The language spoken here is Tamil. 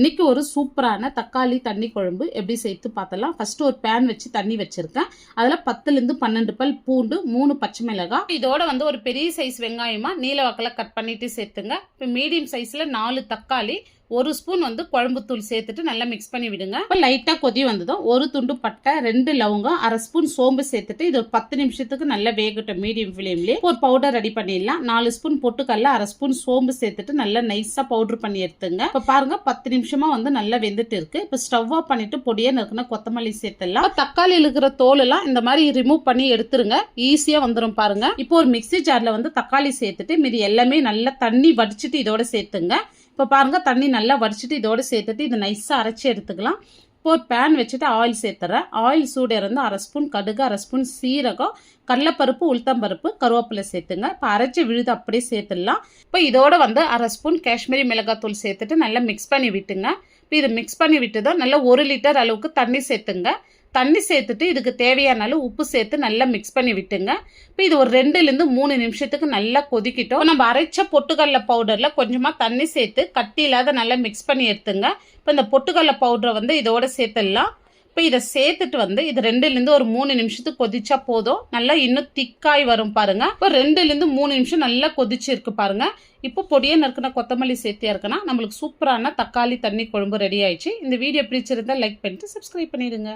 இன்னைக்கு ஒரு சூப்பரான தக்காளி தண்ணி குழம்பு எப்படி சேர்த்து பார்த்தலாம். ஃபர்ஸ்ட் ஒரு பேன் வச்சு தண்ணி வச்சிருக்கேன். அதில் 10லேருந்து 12 பல் பூண்டு, 3 பச்சை மிளகாய், இதோட ஒரு பெரிய சைஸ் வெங்காயமா நீல வாக்கில் கட் பண்ணிட்டு சேர்த்துங்க. இப்போ மீடியம் சைஸ்ல 4 தக்காளி, 1 ஸ்பூன் குழம்பு தூள் சேர்த்துட்டு நல்லா மிக்ஸ் பண்ணி விடுங்க. இப்போ லைட்டாக கொதி வந்ததும் 1 துண்டு பட்டை, 2 லவங்கம், 1/2 ஸ்பூன் சோம்பு சேர்த்துட்டு இது ஒரு 10 நிமிஷத்துக்கு நல்லா வேகட்டும். மீடியம் ஃப்ளேம்லேயே ஒரு பவுடர் ரெடி பண்ணிடலாம். 4 ஸ்பூன் பொட்டுக்கல்ல, 1/2 ஸ்பூன் சோம்பு சேர்த்துட்டு நல்லா நைஸாக பவுடர் பண்ணி எடுத்துங்க. இப்போ பாருங்க 10 நிமிஷமா நல்லா வெந்துட்டு இருக்கு. இப்போ ஸ்டவ் ஆஃப் பண்ணிட்டு பொடியா நறுக்குன கொத்தமல்லி சேர்த்துடலாம். தக்காளியில் இருக்கிற தோல் எல்லாம் இந்த மாதிரி ரிமூவ் பண்ணி எடுத்துருங்க. ஈஸியா வந்துடும் பாருங்க. இப்போ ஒரு மிக்ஸி ஜார்ல தக்காளி சேர்த்துட்டு மீதி எல்லாமே நல்லா தண்ணி வடிச்சிட்டு இதோட சேர்த்துங்க. இப்போ பாருங்க தண்ணி நல்லா வடிச்சிட்டு இதோட சேர்த்துட்டு இது நைஸா அரைச்சி எடுத்துக்கலாம். இப்போ ஒரு பேன் வச்சுட்டு ஆயில் சேர்த்துறேன். ஆயில் சூடு இருந்து 1/2 ஸ்பூன் கடுகு, 1/2 ஸ்பூன் சீரகம், கடலைப்பருப்பு, உளுத்தம்பருப்பு, கருவேப்பிலை சேர்த்துங்க. இப்போ அரைச்சி விழுது அப்படியே சேர்த்துடலாம். இப்போ இதோட 1/2 ஸ்பூன் காஷ்மீரி மிளகாத்தூள் சேர்த்துட்டு நல்லா மிக்ஸ் பண்ணி விட்டுங்க. இப்போ இது மிக்ஸ் பண்ணி விட்டுதான் நல்லா 1 லிட்டர் அளவுக்கு தண்ணி சேர்த்துங்க. தண்ணி சேர்த்துட்டு இதுக்கு தேவையான அளவு உப்பு சேர்த்து நல்லா மிக்ஸ் பண்ணி விட்டுங்க. இப்போ இது ஒரு 2லேருந்து 3 நிமிஷத்துக்கு நல்லா கொதிக்கிட்டோம். நம்ம அரைச்ச பொட்டுக்கடலை பவுடரில் கொஞ்சமாக தண்ணி சேர்த்து கட்டி இல்லாத நல்லா மிக்ஸ் பண்ணி எடுத்துங்க. இப்போ இந்த பொட்டுக்கடலை பவுடரை இதோட சேர்த்துடலாம். இப்போ இதை சேர்த்துட்டு இது 2லேருந்து ஒரு 3 நிமிஷத்துக்கு கொதிச்சா போதும். நல்லா இன்னும் திக்காய் வரும் பாருங்க. இப்போ 2லேருந்து 3 நிமிஷம் நல்லா கொதிச்சு இருக்கு பாருங்க. இப்போ பொடியை நறுக்கின கொத்தமல்லி சேர்த்தியா இருக்குன்னா நம்மளுக்கு சூப்பரான தக்காளி தண்ணி குழம்பு ரெடி ஆயிடுச்சு. இந்த வீடியோ பிடிச்சிருந்தா லைக் பண்ணிட்டு சப்ஸ்கிரைப் பண்ணிடுங்க.